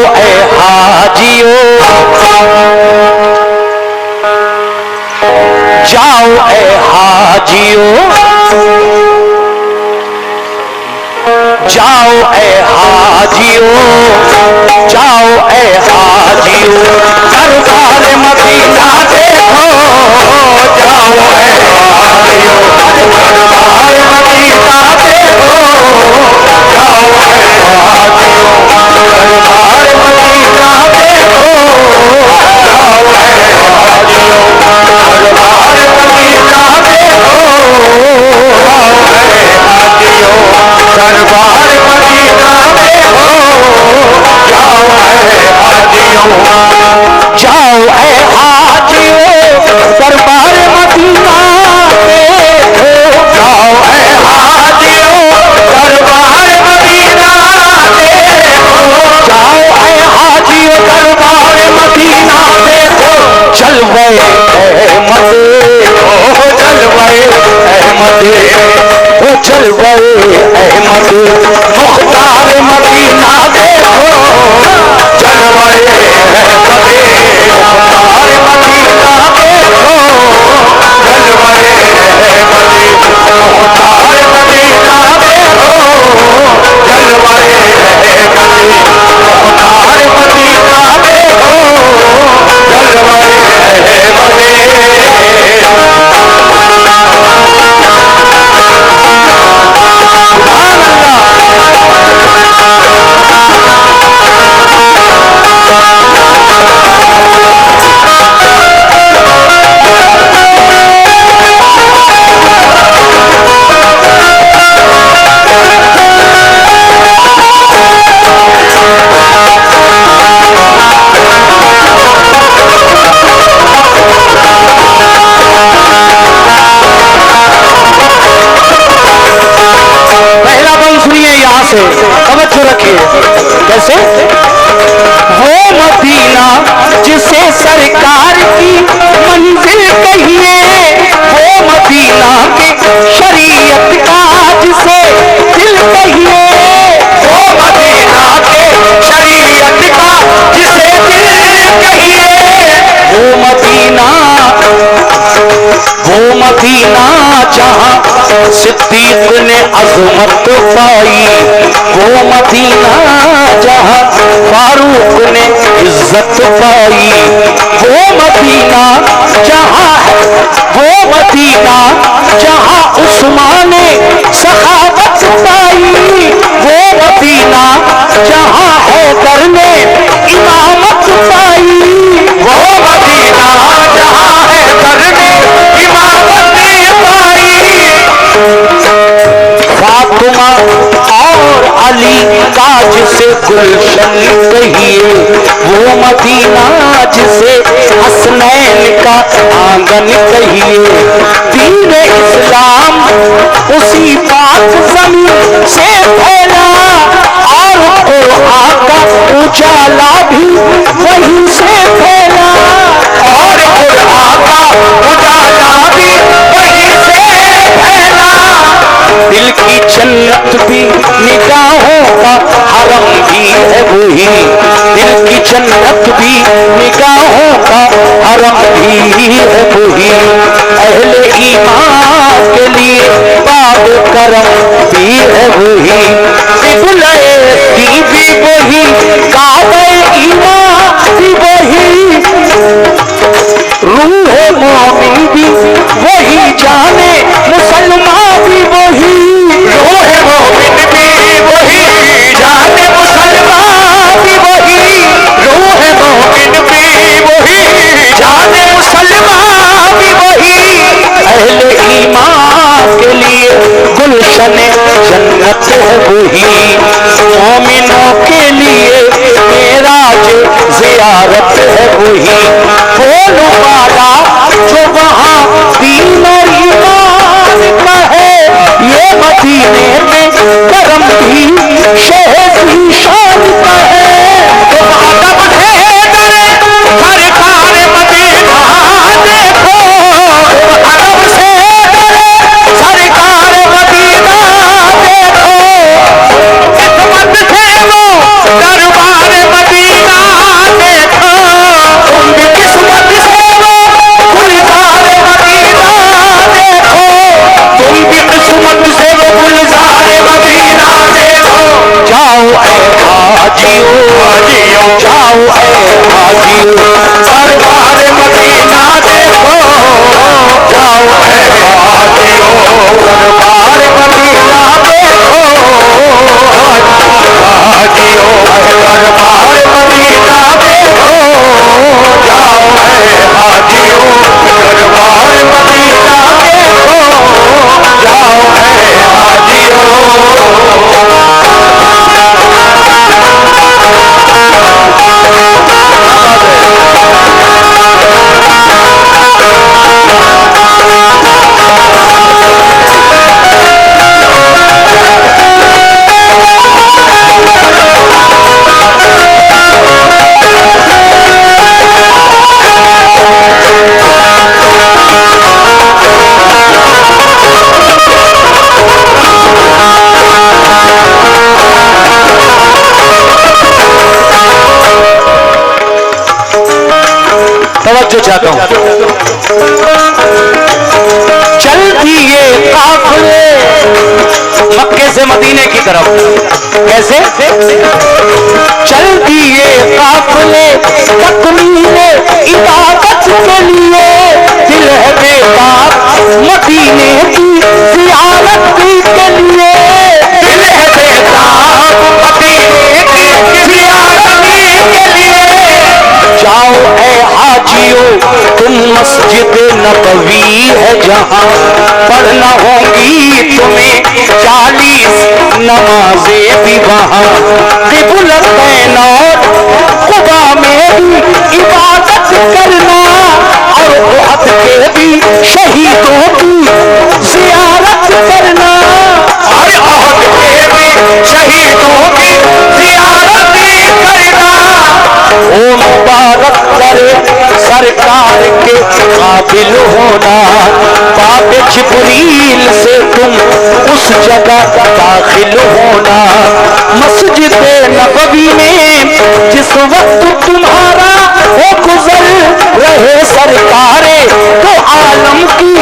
ए हाजियो, जाओ ए हाजियो, जाओ ए हाजियो, जाओ ए हाजियो, दरबार मदीना देखो, जाओ ए हाजियो, दरबार मदीना देखो, जाओ ए हाजियो, दरबार मदीना देखो, जाओ ए हाजियो, दरबार मदीना देखो, जाओ ए हाजियो, दरबार मदीना देखो, जाओ ए हाजियो, जाओ ए हाजियो, दरबार मदीना देखो, जाओ ए हाजियो, दरबार मदीना देखो, जाओ ए हाजियो, दरबार मदीना देखो, जलवे अहमद, ओ जलवे अहमद, ओ जलवे अहमद, मुख्तार मदीना देखो, जलवे अहमद, मुख्तार मदीना देखो, जलवे अहमद, मुख्तार मदीना देखो, जलवे अहमद, मुख्तार मदीना देखो, जलवे तवज्जो रखिए। कैसे? वो मदीना जिसे सरकार की मंजिल कहिए, वो मदीना के शरीयत का जिसे दिल कहिए, वो मदीना के शरीयत का जिसे दिल कहिए, वो मदीना जहां सिद्दीक ने अज़मत पाई, वो मदीना जहां फारूक ने इज्जत पाई, वो मदीना जहां उस्मान ने सखावत पाई, वो मदीना जहां हैदर ने इमामत पाई, वो मदीना जहां हैदर ने इमामत पाई, फातिमा और अली का जिसे गुलशन कहिए, वो मदीना जिसे हसनैन का आंगन कहिए, दीन इस्लाम उसी पाक ज़मीन से फैला, और कुरान का उजाला भी वहीं से फैला, और कुरान का उजाला भी वहीं से फैला, दिल की जन्नत भी निगाहों का हरम भी है वही, दिल की जन्नत भी निगाहों का हरम भी है वही, अहले ईमान के लिए बाब करम भी है वही, किबले की भी वही, काबे ईमान भी वही, रूह मोमिन भी वही, जाने मुसलमान भी वही, रूह मोमिन भी वही, जाने मुसलमान भी वही, रूह मोमिन भी वही, जाने मुसलमान भी वही, अहले ईमान के लिए गुलशन जन्नत है वही, मोमिनों के लिए मेराज ज़ियारत है वही, बोलो वाला जो वहाँ दीन और ईमान का है, ये मदीने में करम भी शहद ही शान का है, तो आदम है दरे सरकार मदीना देखो, अरब से दरे सरकार मदीना देखो, किस्मत से वो दरबार मदीना चाहता हूं। चल दिए काफिले मक्के से मदीने की तरफ, कैसे चल दिए काफिले तकमीले इबादत के लिए, दिल है बेताब मदीने की ज़ियारत के लिए, दिल है बेताब मदीने की ज़ियारत के लिए। जाओ ऐ हाजियो तुम मस्जिद नबवी है जहां, पढ़ना होगी तुम्हें 40 नमाजें भी वहां, क़िबलत और खुदा में भी इबादत करना, और उहद के भी शहीदों की ज़ियारत करना, और उहद के भी शहीदों की ज़ियारत करना। ओ मुबारक करे सरकार के काबिल होना, बाबे जिब्रील से तुम उस जगह दाखिल होना। मस्जिद नबवी में जिस वक्त तुम्हारा हो गुजर रहे सरकारे, तो आलम की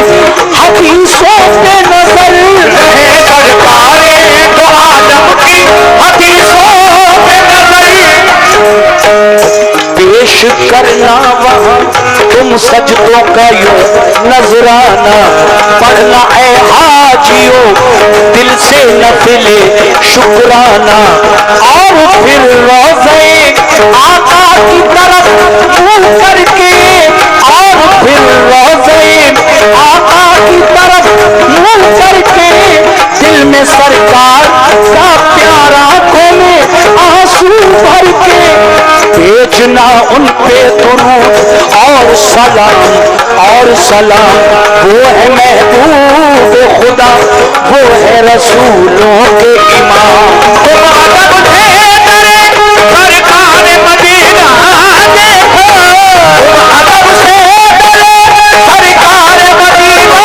हदीसों पे नजर रहे सरकारे, तो आलम की हदीसों पे नजर पेश करना वहां तुम सजदों का यूं नजराना, पढ़ना ऐ हाजियो दिल से नफिले शुक्राना, और फिर रोज़े आका की तरफ मुंह करके, और फिर रोज़े आका की तरफ मुंह करके, दिल में सरकार का प्यार आंखों में आंसू भर के, भेजना उन पे दुरूद और सलाम, वो है महबूब खुदा, वो है रसूलों के इमाम। तो अदब से करे सरकार मदीना देखो, अदब से करे सरकार मदीना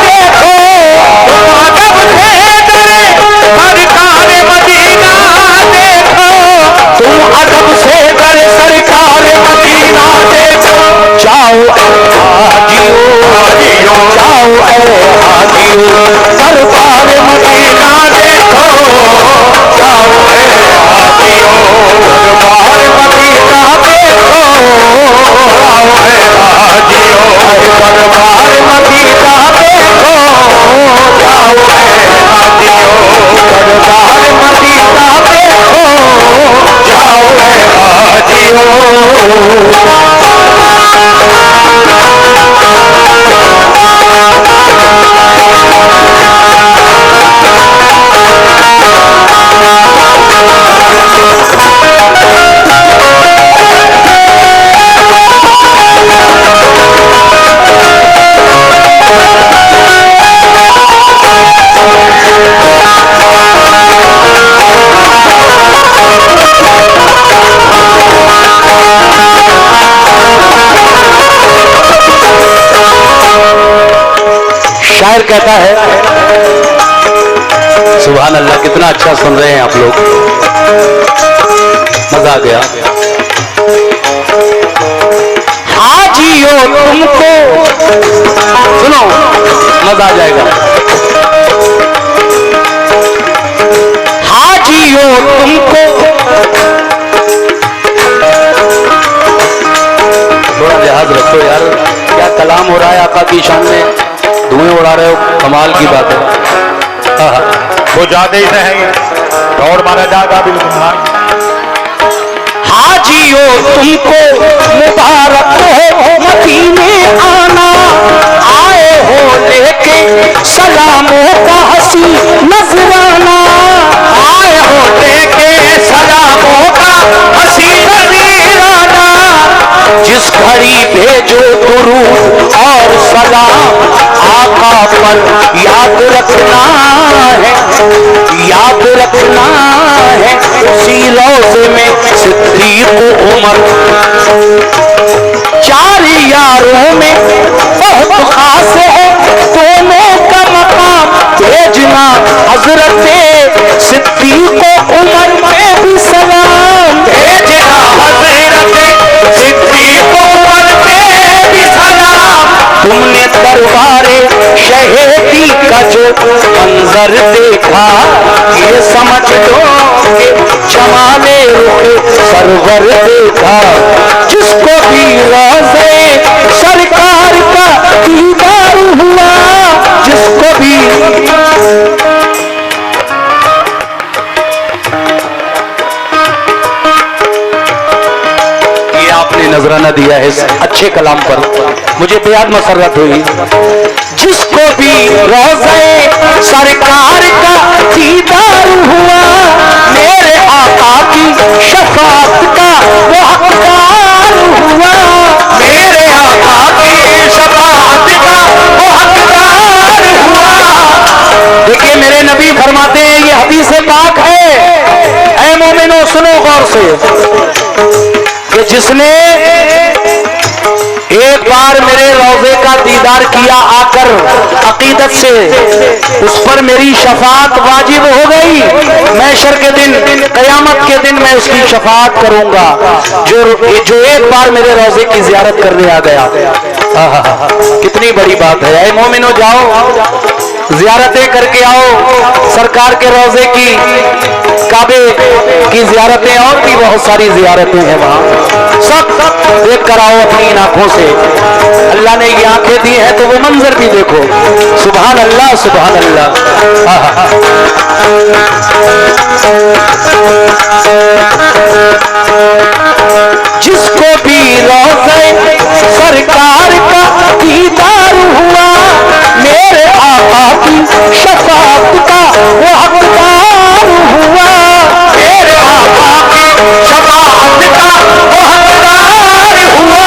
देखो, अदब से करे सरकार मदीना देखो, तुम अदब से करे सरकार मदीना देखो। जाओ हाजियो जाओ ऐ हाजियो सरकार मदीना देखो, जाओ ऐ हाजियो सरकार मदीना देखो, जाओ ऐ हाजियो सरकार मदीना देखो, जाओ ऐ हाजियो सरकार मदीना देखो, जाओ ऐ हाजियो। शायर कहता है, सुभान अल्लाह, कितना अच्छा सुन रहे हैं आप लोग, मजा आ गया। हाजियो तुमको सुनो, मजा आ जाएगा। हाजियो तुमको थोड़ा लिहाज रखो यार, क्या कलाम हो रहा है आका की शान में, धुएं उड़ा रहे हो, कमाल की बात है। वो जाते ही रहेंगे दौड़ मारा जाएगा बिल्कुल। हाजियो तुमको मुबारक हो मदीने आना, आए हो लेके सलामों का हंसी नजराना, आए हो लेके सलामों का हंसी नजराना, जिस घड़ी भेजो दुरूद और सलाम आका पर याद रखना है, याद रखना है। उसी रोज़े में सिद्दीक़ उमर, चार यारों में बहुत खास है दोनों का मकाम, भेजना हजरत सिद्दीक़ उमर में भी सलाम, भेजना हजरत सिद्दीक़ उमर में मंजर देखा, ये समझ लो कि जमाने रुख सरवर देखा। जिसको भी रोज़े सरकार का दीदार हुआ, जिसको भी आपने नजराना दिया है इस अच्छे कलाम पर, मुझे बेहद मसरत हुई। जिसको भी रोज़े सरकार का दीदार हुआ, मेरे आका की शफाअत का वो हकदार हुआ, मेरे आका की शफाअत का वो हकदार हुआ। देखिए मेरे नबी फरमाते हैं, ये हदीस पाक है, ऐ मोमिनो सुनो गौर से, कि जिसने एक बार मेरे रोज़े का दीदार किया आकर अकीदत से, उस पर मेरी शफाअत वाजिब हो गई। महशर के दिन, कयामत के दिन मैं उसकी शफाअत करूंगा, जो एक बार मेरे रोज़े की ज़ियारत करने आ गया। कितनी बड़ी बात है। ऐ मोमिनो जाओ, ज़ियारतें करके आओ सरकार के रोज़े की, काबे की ज़ियारतें, और भी बहुत सारी ज़ियारतें हैं वहाँ, सब देख कर आओ अपनी आंखों से। अल्लाह ने ये आंखें दी हैं तो वो मंजर भी देखो। सुभान अल्लाह, सुभान अल्लाह। जिसको भी रोज़े सरकार का दीदार हुआ, मेरे आका की शफाअत का वो हकदार हुआ, मेरे आका की शफाअत का वो हकदार हुआ।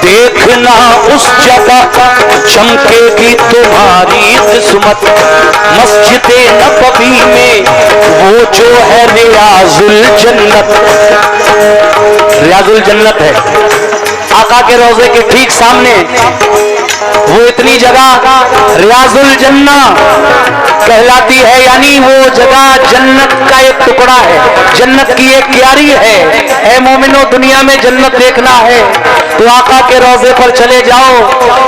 देखना उस जगह चमकेगी तुम्हारी किस्मत, मस्जिद नबवी में वो जो है रियाजुल जन्नत। रियाजुल जन्नत है आका के रोज़े के ठीक सामने, वो इतनी जगह रियाजुल जन्ना कहलाती है, यानी वो जगह जन्नत का एक टुकड़ा है, जन्नत की एक क्यारी है। ऐ मोमिनो दुनिया में जन्नत देखना है तो आका के रोज़े पर चले जाओ,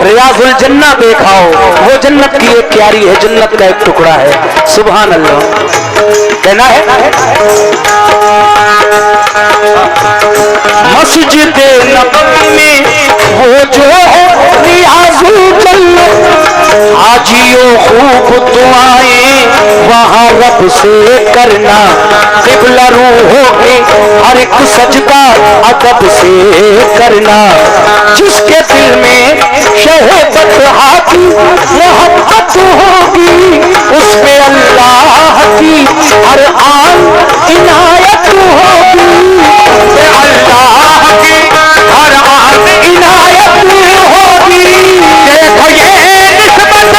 रियाजुल जन्ना देखाओ, वो जन्नत की एक क्यारी है, जन्नत का एक टुकड़ा है। सुभान अल्लाह कहना है। मस्जिद नबवी में वो जो है रियाजुल जन्नत, हाजियो खूब दुआएं वहाँ रब से करना, क़िबला रूहों के हर एक सजदा अदब से करना। जिसके दिल में शहबत हाकी मोहब्बत होगी, उस पे अल्लाह की हर आन इनायत होगी, अल्लाह की हर आन इनायत होगी। देखो ये निस्बत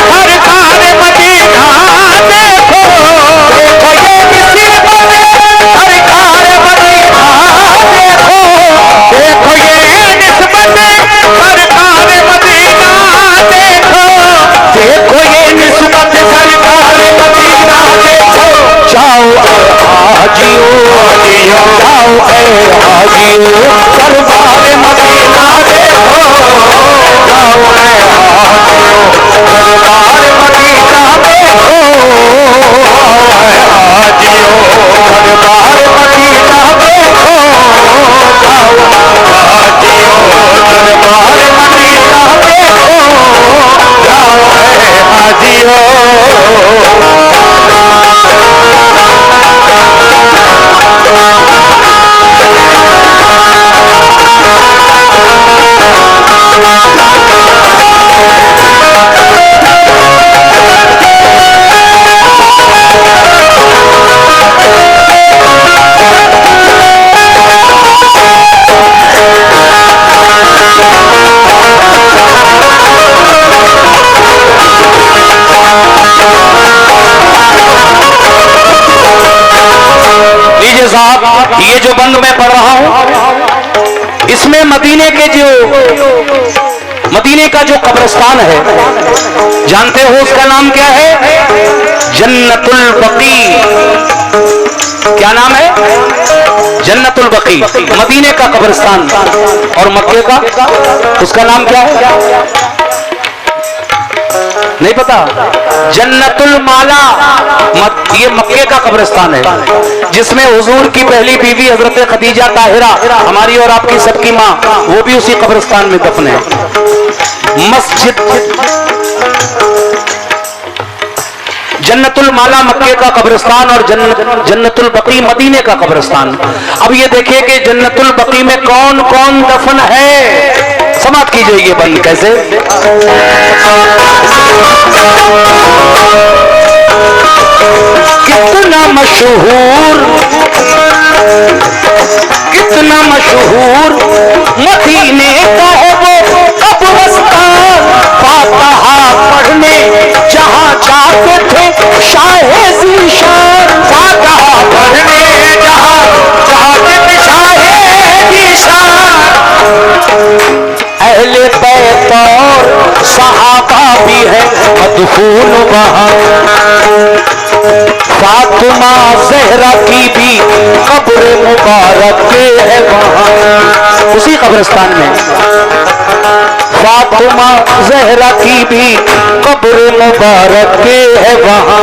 हर कार मदीना, देखो देखो ये निस्बत हर कार मदीना, देखो देखो ये निस्बत हर कार मदीना, देखो देखो ये निस्बत सरकार मदीना, देखो। जाओ हाजियो जाओ हाजियो सरकार मदीना, देखो जाओ हाजियो सरकार मदीना, देखो हाजियो सरकार मदीना, देखो जाओ हाजियो सरकार मदीना, देखो जाओ हाजियो। साहब ये जो बंद मैं पढ़ रहा हूं, इसमें मदीने का जो कब्रिस्तान है, जानते हो उसका नाम क्या है? जन्नतुल बकी। क्या नाम है? जन्नतुल बकी, मदीने का कब्रिस्तान। और मक्के का उसका नाम क्या है? नहीं पता? जन्नतुल माला ये मक्के का कब्रिस्तान है, जिसमें हुजूर की पहली बीवी हजरत खदीजा ताहिरा, हमारी और आपकी सबकी माँ, वो भी उसी कब्रिस्तान में दफन है। मस्जिद जन्नतुल माला मक्के का कब्रिस्तान और जन्नतुल बकी मदीने का कब्रिस्तान। अब ये देखिए कि जन्नतुल बकी में कौन कौन दफन है। समाप्त कीजिए ये बंद कैसे। कितना मशहूर मदीने का है वो कब्रिस्तान। फातिहा पढ़ने जहां जाते थे शाहे ज़ीशान। फातिहा पढ़ने जहां जाते थे शाहे ज़ीशान। अहले बैत और सहाबा भी है मदफून वहां। फातिमा ज़हरा की भी कब्र मुबारक है वहां, उसी कब्रिस्तान में। फातिमा ज़हरा की भी कब्र मुबारक है वहां।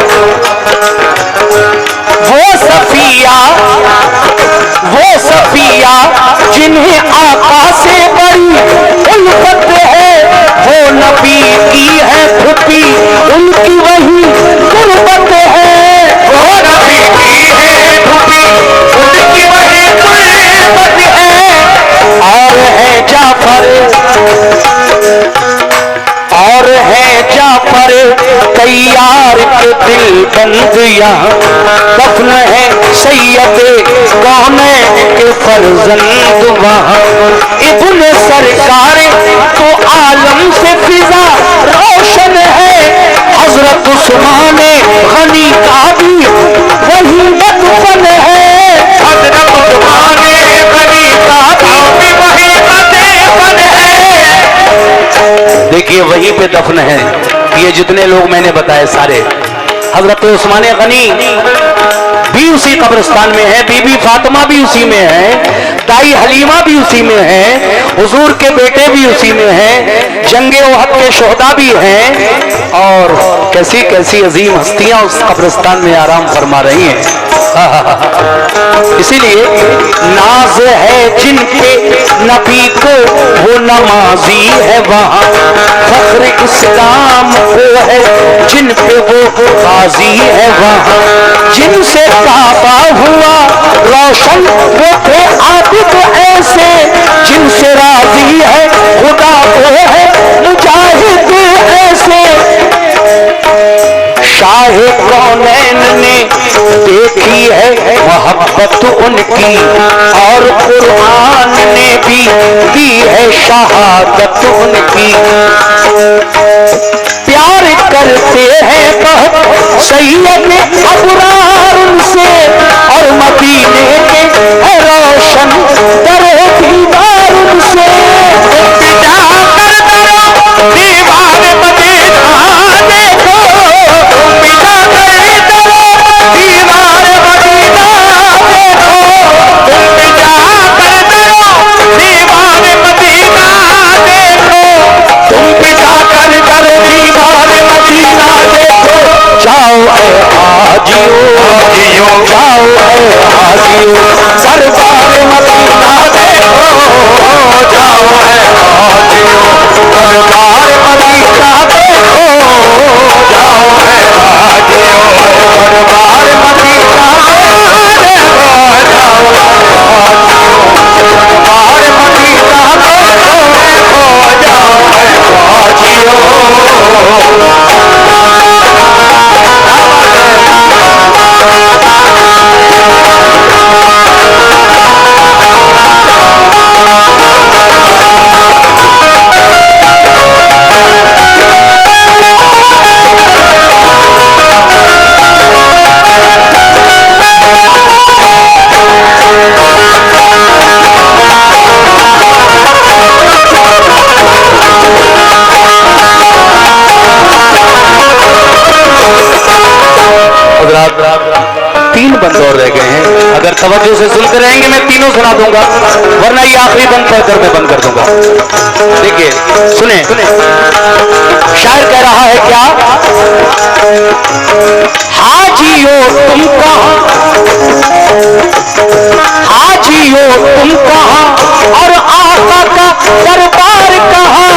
वो सफिया जिन्हें आका से बड़ी उल्फत है, वो नबी की है फुफी उनकी वही गुर्बत है। वो नबी की है फुफी उनकी वही गुर्बत है। और है जाफर तैयार के दिल बंद यहाँ। दफन है सैयद कौनैन के फर्जंद वहाँ। इब्न सरकार तो आलम से फिजा रोशन है। हजरत उस्मान गनी का भी वही दफन है। हजरत उस्मान गनी का भी वही दफन है। देखिए वहीं पे दफन है ये जितने लोग मैंने बताए सारे। हजरत उस्मान गनी भी उसी कब्रिस्तान में है, बीबी फातिमा भी उसी में है, दाई हलीमा भी उसी में है, हुजूर के बेटे भी उसी में है, जंगे ओहद के शोहदा भी हैं, और कैसी कैसी अजीम हस्तियां उस कब्रिस्तान में आराम फरमा रही हैं। इसीलिए नाज है जिन पे नबी को वो नमाजी है वहाँ। फख्र इस्लाम वो है जिन पे वो गाजी है वहाँ। जिनसे काबा हुआ रोशन वो थे आबिद ऐसे। जिनसे राजी है खुदा वो है मुजाहिद ऐसे। शाहे कौनैन ने देखी है मोहब्बत उनकी, और कुरान ने भी दी है शहादत उनकी। प्यार करते हैं बहुत सैयद अबरार उनसे, और मदीने के है रोशन दरे दीवार उनसे। दीवार मदीना देखो, जाओ हाजियो जाओ हाजियो सरदार मदीना देखो। जाओ हाजियो सरदार मदीना देखो। जाओ हाजियो सरदार मदीना देखो। जाओ हाजियो सरदार मदीना देखो। जाओ हाजियो। तवज्जो से सुनते रहेंगे, मैं तीनों सुना दूंगा, वरना ये आखिरी बंद पढ़कर मैं बंद कर दूंगा। देखिए सुने, शायर कह रहा है क्या, हाजियो तुम कहां, हाजियो तुम कहां और आका का दरबार कहां,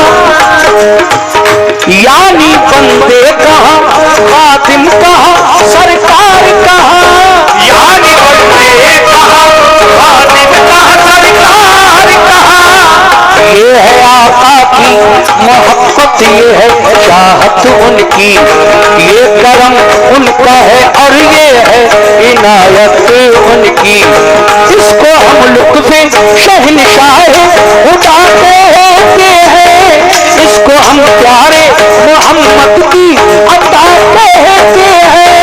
यानी बंदे कहां, खातिम कहां, सरकार कहां, यानी बंदे कहां, खातिम कहां, सरकार कहां। ये है आका की मोहब्बत, ये है चाहत उनकी, ये करम उनका है और ये है इनायत उनकी। इसको हम लुत्फ़े शहनशाह उठाते हैं, इसको हम प्यारे मोहम्मद की अता कहते हैं,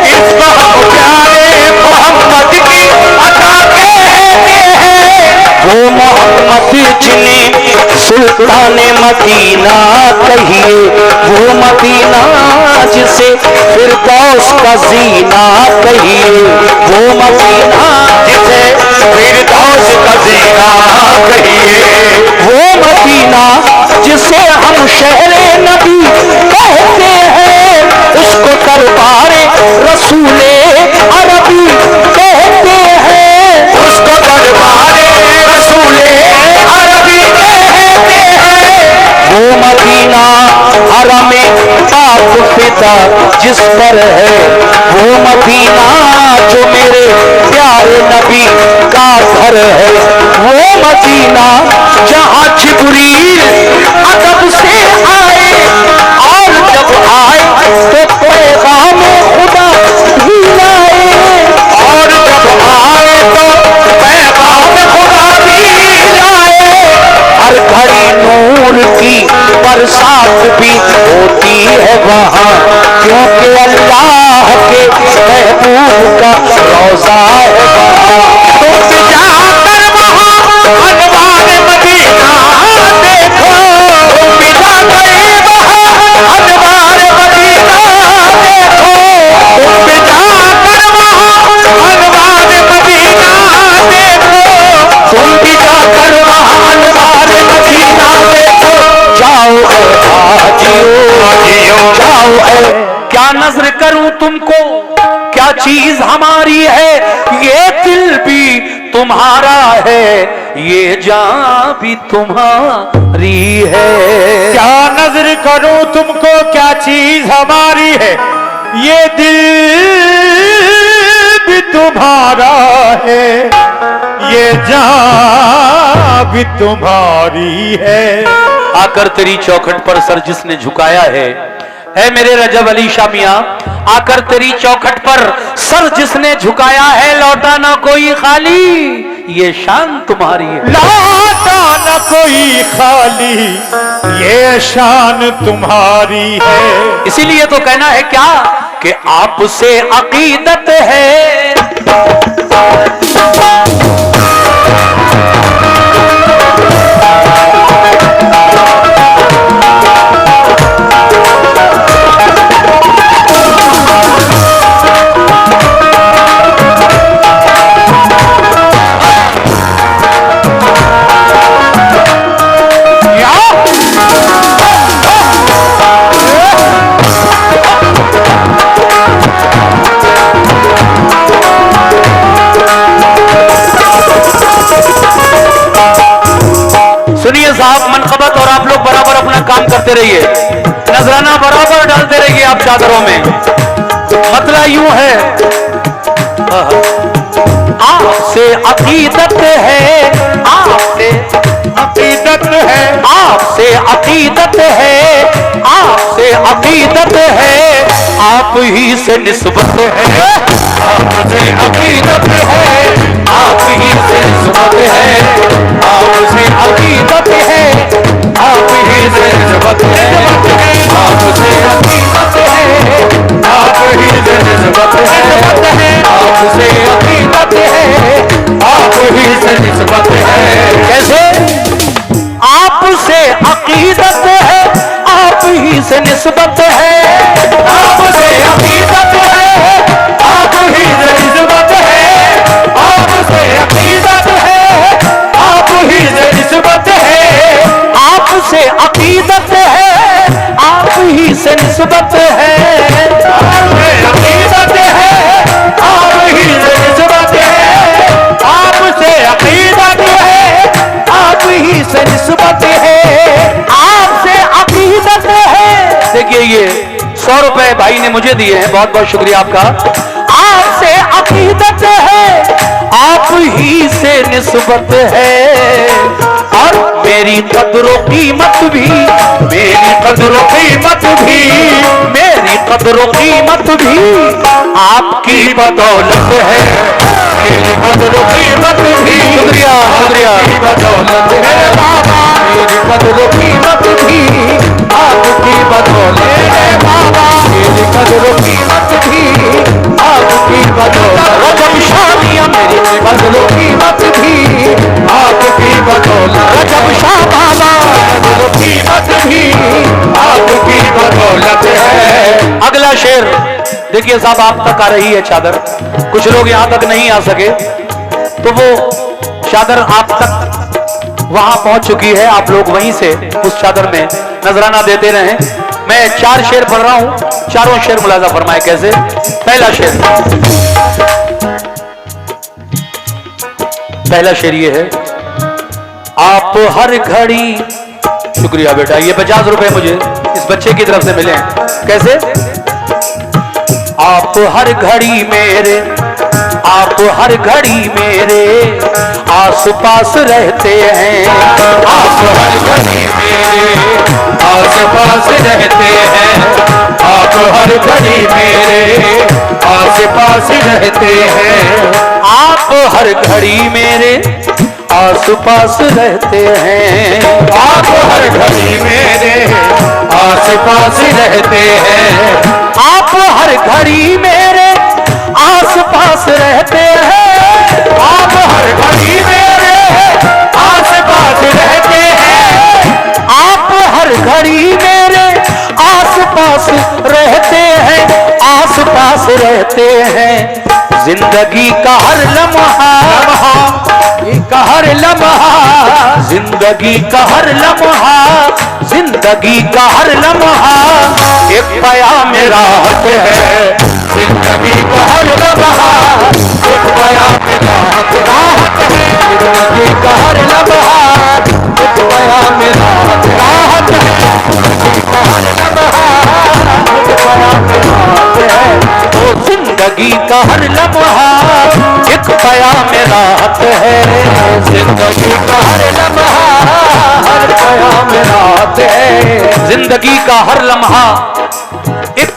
इसको हम प्यारे मोहम्मद की अता कहते हैं। वो मोहम्मद जिन्हें सुल्तान मदीना कहिए, वो मदीना जिसे फिरदौस का जीना कहिए, वो मदीना जिसे फिरदौस का जीना कहिए, वो मदीना जिसे हम शहरे नबी कहते हैं, उसको दरबारे रसूले अरबी कहते हैं, उसको दरबारे रसूले अरबी कहते हैं। वो मदीना हरमे पाक फिदा जिस पर है, वो मदीना जो मेरे प्यारे नबी का घर है, वो मदीना जहां जिब्रील अदब से आए और जब आए तो पैगाम खुदा भी लाए, और जब आए तो पैगाम खुदा भी लाए। हर घड़ी नूर की बरसात भी होती है वहाँ, क्योंकि अल्लाह के महबूब का रोजा है वहाँ। तुम जाकर वहाँ अनवार मदीना देखो, तुम जाकर वहाँ अनवार मदीना देखो, तुम जाकर वहाँ अनवार मदीना देखो, तुम भी जाकर वहाँ अनवार मदीना देखो। जाओ हाजियो जाओ, क्या नजर करूं तुमको, क्या चीज हमारी है, ये दिल भी तुम्हारा है, ये जान भी तुम्हारी है। क्या नजर करूं तुमको, क्या चीज हमारी है, ये दिल भी तुम्हारा है, ये जान भी तुम्हारी है। आकर तेरी चौखट पर सर जिसने झुकाया है मेरे रजब अली शाह मियां, आकर तेरी चौखट पर सर जिसने झुकाया है, लौटा ना कोई खाली, ये शान तुम्हारी है। लौटा ना कोई खाली, ये शान तुम्हारी है। इसीलिए तो कहना है क्या कि आपसे अकीदत है। सुनिए साहब, मनकबत और आप लोग बराबर अपना काम करते रहिए, नजराना बराबर डालते रहिए आप चादरों में। मतलब यूं है, आपसे अकीदत है, आपसे अकीदत है, आपसे अकीदत है, आपसे अकीदत है, आप ही से निस्बत है, आपसे अकीदत है, आप ही से निस्बत है, आपसे अकीदत है, आप ही से निस्बत है, आपसे अकीदत है, आप ही से निस्बत है, आपसे अकीदत है, आप ही से निस्बत है। कैसे? आपसे अकीदत है, आप ही से निस्बत है, आपसे अकीदत है, आप ही से निस्बत है, आपसे रुपए भाई ने मुझे दिए हैं, बहुत बहुत शुक्रिया आपका। आपसे अकीदत है, आप ही से निस्बत है, और मेरी कदरों कीमत भी, मेरी कदरों कीमत भी, मेरी कदरों कीमत भी आपकी बदौलत है, मेरी कदरों कीमत भी, शुक्रिया शुक्रिया, बदौलत है बाबा, मेरी कदरों कीमत भी आपकी बदौलत है बाबा, मेरी कदरों कीमत भी आपकी बदौलत, रजब शादियां मेरी कदरों कीमत भी आपकी बदौलत, रजब शाह बाबा कदरों कीमत भी आपकी बदौलत है। अगला शेर देखिए साहब, आप तक आ रही है चादर, कुछ लोग यहां तक नहीं आ सके, तो वो चादर आप तक वहां पहुंच चुकी है, आप लोग वहीं से उस चादर में नजराना देते रहें। मैं 4 शेर पढ़ रहा हूं, चारों शेर मुलाजा फरमाए कैसे। पहला शेर ये है, आप हर घड़ी, शुक्रिया बेटा, ये 50 रुपए मुझे इस बच्चे की तरफ से मिले हैं। कैसे? आप हर घड़ी मेरे, आप हर घड़ी मेरे आस पास रहते हैं, आप हर घड़ी मेरे आस पास रहते हैं, आप हर घड़ी मेरे आस पास रहते हैं, आप हर घड़ी मेरे आस पास रहते हैं, आप हर घड़ी मेरे आस पास रहते हैं, आप हर घड़ी मेरे आस पास रहते हैं, आप हर घड़ी मेरे आस पास रहते हैं, आप हर घड़ी मेरे आस पास रहते हैं, आस पास रहते हैं। जिंदगी का हर लम्हा, का हर लम्हा, जिंदगी का हर लम्हा, जिंदगी का हर लम्हा एक प्याम राहत है, जिंदगी का हर लम्हा एक प्याम राहत है, जिंदगी का हर लम्हा एक प्याम राहत है, जिंदगी का हर लम्हा एक प्याम राहत है, ओ जिंदगी का हर लम्हा एक प्याम राहत है, जिंदगी का हर लम्हा हर प्याम राहत है, जिंदगी का हर लम्हा एक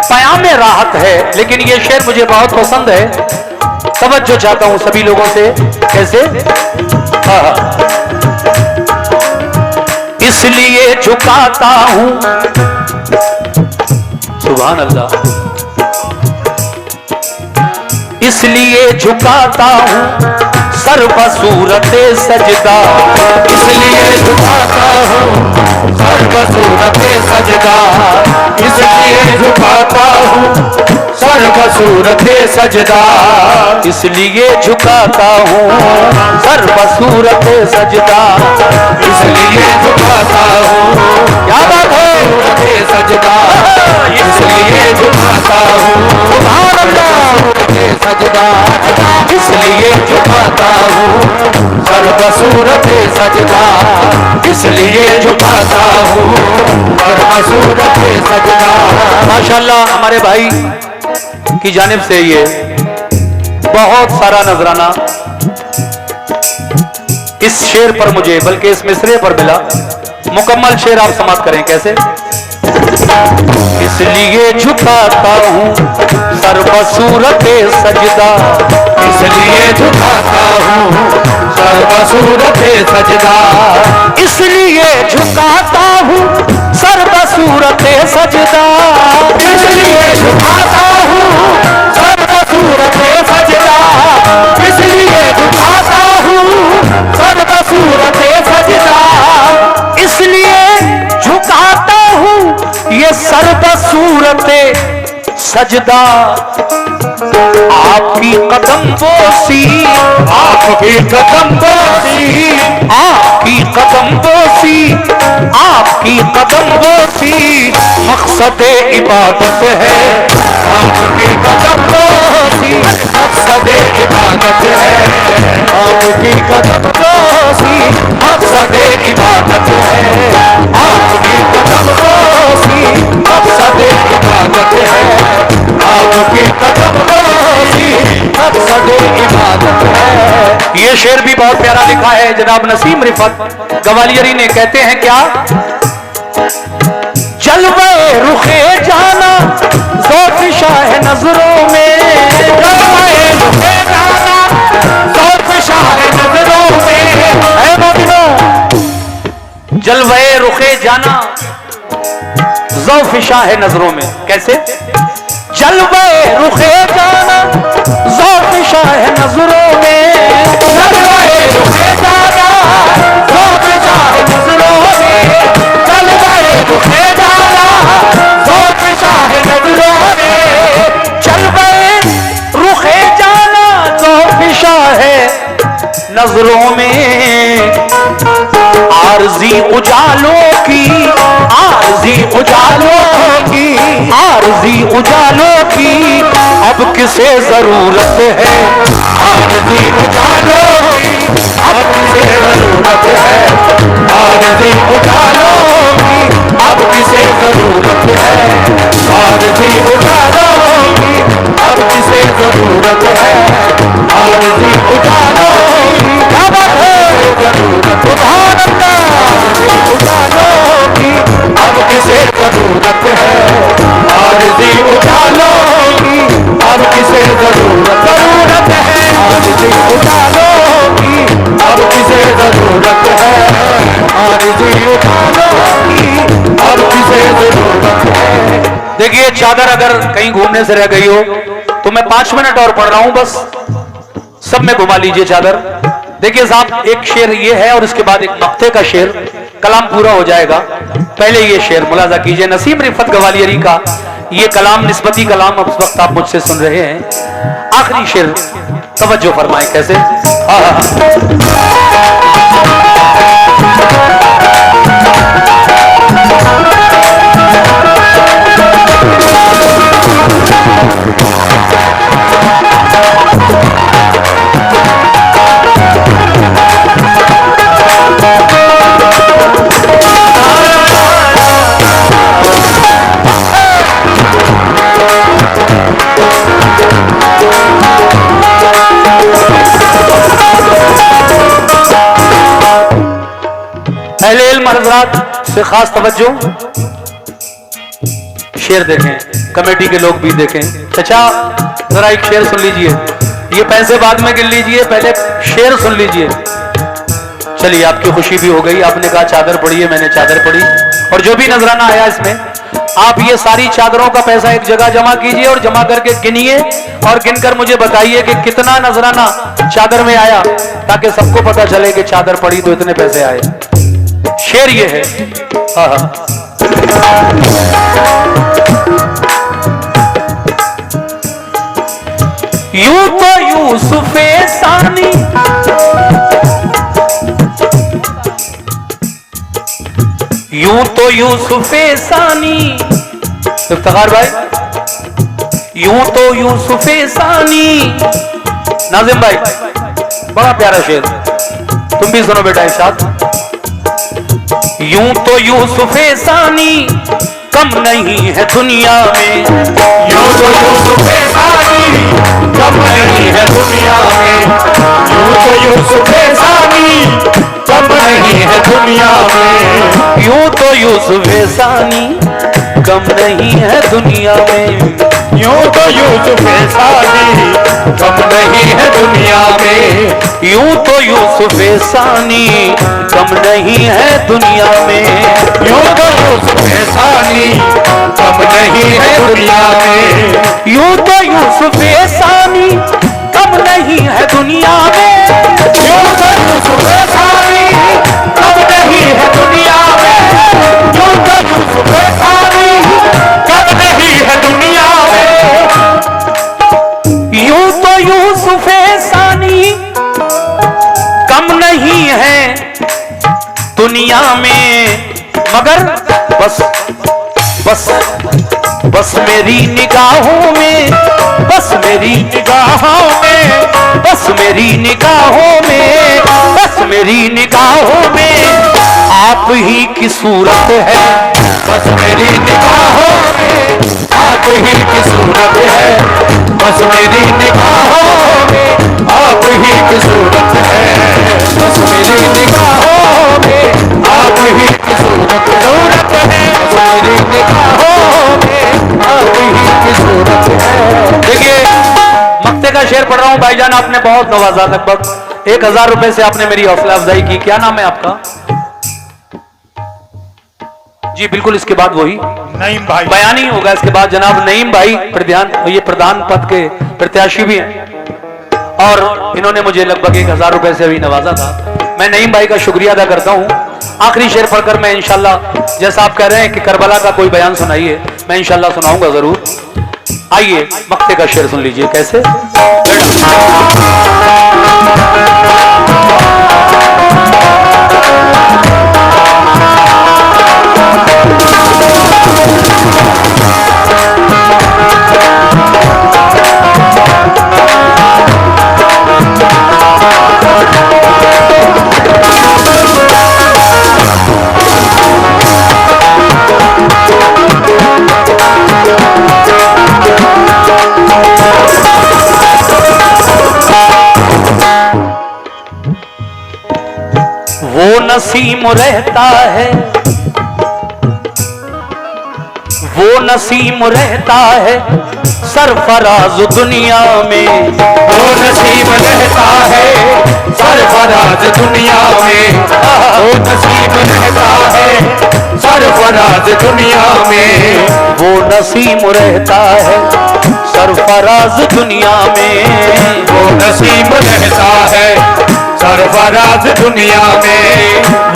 प्याम राहत है। लेकिन ये शेर मुझे बहुत पसंद है, तवज्जो चाहता हूं सभी लोगों से। कैसे? इसलिए झुकाता हूं, सुभान अल्लाह, इसलिए झुकाता हूं सर्वसूरत सजदा, इसलिए झुकाता हूं सर्वसूरत सजदा, इसलिए झुकाता हूं सर्वसूरत सजदा, इसलिए झुकाता हूं सर्वसूरत सजदा, इसलिए झुकाता हूं, क्या बात है, सजदा, इसलिए झुकाता हूं सजदा, इसलिए झुकाता हूँ सर्वसूरत सजदा, इसलिए झुकाता हूँ सर्वसूरत सजदा। माशाल्लाह हमारे भाई की जानिब से ये बहुत सारा नजराना इस शेर पर मुझे, बल्कि इस मिसरे पर मिला। मुकम्मल शेर आप समाप्त करें। कैसे? इसलिए झुकाता हूँ सर्वसूरत सजदा, इसलिए झुकाता हूँ सर्वसूरत सजदा, इसलिए झुकाता हूँ सर्वसूरत सजदा, इसलिए झुकाता हूँ सर्वसूरत सजदा, इसलिए झुकाता हूँ सर्वसूरत सजदा, इसलिए झुकाता हूँ ये सर्वसूरत सजदा। आपकी कदम बोसी, आपकी कदम बोसी, आपकी कदम बोसी, आपकी कदम बोसी मकसद इबादत है, आपकी कदम बोसी मकसद इबादत है, आपकी कदम बोसी मकसद इबादत है, आपकी कदम बोसी मकसद इबादत है, ये शेर भी बहुत प्यारा लिखा है जनाब नसीम रिफत ग्वालियरी ने। कहते हैं क्या? जलवे रुखे जाना ज़ौक़ शाह नजरों में, जलवे रुखे जाना ज़ौक़ शाह नजरों में, ऐ मोमिनो जलवे रुखे जाना ज़ौक़ शाह नजरों में। कैसे? जलवे रुखे जाना ज़ौक़ शाह नजरों में, जलवे रुखे जाना ज़ौक़ शाह नजरों में, जलवे रुखे जाना ज़ौक़ शाह नजरों में, जलवे रुखे जाना ज़ौक़ शाह नजरों में। आरज़ी उजालों की, आरज़ी उजालों की, आरज़ी उजालों की अब किसे जरूरत है, आरज़ी उजालों की अब किसे जरूरत है, आरज़ी उजालों की अब किसे जरूरत है, आरज़ी उजालों की अब किसे जरूरत है, आरज़ी उजालों की अब जरूरत उजालों की अब किसे जरूरत है, आरज़ी उजालों की अब किसे जरूरत है, आरज़ी उजालों की अब किसे जरूरत है, आरज़ी उजालों की अब किसे जरूरत है। देखिए चादर अगर कहीं घूमने से रह गई हो तो मैं 5 मिनट और पढ़ रहा हूं, बस सब में घुमा लीजिए चादर। देखिए साहब एक शेर ये है और इसके बाद एक मक्ते का शेर, कलाम पूरा हो जाएगा। पहले ये शेर मुलाजा कीजिए नसीम रिफत ग्वालियरी का, ये कलाम निस्बती कलाम अब वक्त आप मुझसे सुन रहे हैं। आखिरी शेर तवज्जो फरमाएं। कैसे? अहले इल्म हज़रात से खास तवज्जो, शेर देखें, कमेटी के लोग भी देखें। चचा जरा एक शेर सुन लीजिए, ये पैसे बाद में गिन लीजिए, पहले शेर सुन लीजिए। चलिए आपकी खुशी भी हो गई, आपने कहा चादर पड़ी है, मैंने चादर पड़ी। और जो भी नजराना आया इसमें, आप ये सारी चादरों का पैसा एक जगह जमा कीजिए और जमा करके गिनिए और गिनकर मुझे बताइए कि कितना नजराना चादर में आया, ताकि सबको पता चले कि चादर पड़ी तो इतने पैसे आए। शेर ये है, यूं तो यूसुफे सानी, यूं तो यूसुफे सानी, इफ्तिखार भाई, यूं तो यूसुफे सानी। नाजिम भाई बड़ा प्यारा शेर, तुम भी सुनो बेटा एक साथ। यूं तो यूसुफे सानी कम नहीं है दुनिया में, यूं तो यूसुफे सानी कम नहीं है दुनिया में, यूं तो यूसुफे सानी कम नहीं है दुनिया में, यूं तो यूसुफे सानी कम नहीं है दुनिया में, यूं तो यूसुफे सानी कम नहीं है दुनिया में, यूं तो यूसुफे सानी कम नहीं है दुनिया में, यूं तो यूसुफे सानी कम नहीं है दुनिया में, यूं तो यूसुफे सानी कम नहीं है दुनिया में, यूं तो यूसुफे सानी कम नहीं है दुनिया में, यूं तो यूसुफे सानी कम नहीं है दुनिया में, यूं तो यूसुफे सानी कम नहीं है दुनिया में, मगर बस बस बस मेरी निगाहों में, बस मेरी निगाहों में, बस मेरी निगाहों में, बस मेरी निगाहों में आप ही की सूरत है, बस मेरी निगाहों में आप ही की सूरत है, बस मेरी निगाहों में आप ही की सूरत है, बस मेरी निगाहों में आप ही की सूरत है, बस मेरी निगाहों में आप ही की सूरत है। देखिए मक्ते का शेर पढ़ रहा हूं भाईजान, आपने बहुत नवाजा, लगभग 1000 रुपए से आपने मेरी हौसला अफजाई की। क्या नाम है आपका? जी बिल्कुल, इसके बाद वही नईम भाई बयान ही होगा इसके बाद। जनाब नईम भाई प्रधान, ये प्रधान पद के प्रत्याशी भी हैं और इन्होंने मुझे लगभग 1000 रुपए से भी नवाजा था। मैं नईम भाई का शुक्रिया अदा करता हूं। आखिरी शेर पढ़कर मैं इंशाल्लाह, जैसा आप कह रहे हैं कि करबला का कोई बयान सुनाइए, मैं इंशाल्लाह सुनाऊंगा जरूर। आइए मक्ते का शेर सुन लीजिए। कैसे? वो नसीम रहता है, वो नसीम रहता है सरफराज दुनिया में, वो नसीब रहता है सरफराज दुनिया में, वो नसीब रहता है सरफराज दुनिया में, वो नसीम रहता है सरफराज दुनिया में, वो नसीब रहता है सरफराज दुनिया में,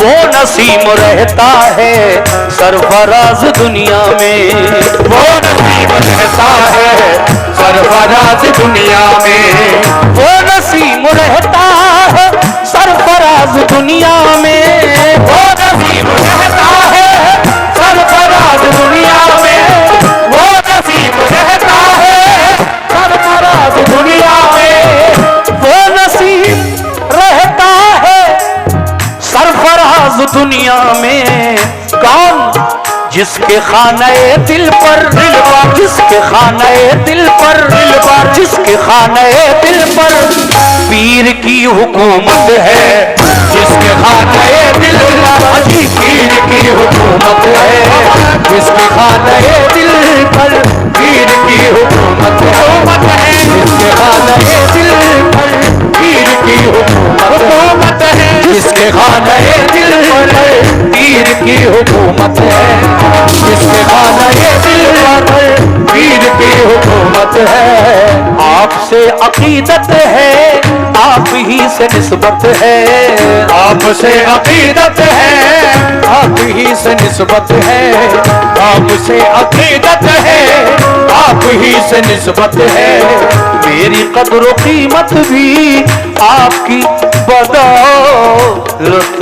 वो नसीम रहता है सरफराज दुनिया में, वो नसीब रहता है सरफराज दुनिया में, वो नसीम रहता है सरफराज दुनिया में, वो नसीब रहता है सरफराज दुनिया में, वो नसीब रहता है सरफराज दुनिया में, वो नसीम रहता है सरफराज दुनिया में। कौन? जिसके खाने दिल पर, जिसके खाने दिल पर, जिसके खाने दिल पर पीर की हुकूमत है, जिसके खाने दिल पर पीर की हुकूमत है, जिसके खाने दिल पर पीर की हुकूमत है, जिसके खाने दिल पर पीर की हुकूमत है, जिसके खाने दिल पर पीर की हुकूमत है, जिसके खाने दिल पर पीर की हुकूमत है। आपसे अकीदत है आप ही से निस्बत है, आपसे अकीदत है आप ही से निस्बत है, आपसे अकीदत है आप ही से निस्बत है, मेरी कदर कीमत भी आपकी बदौलत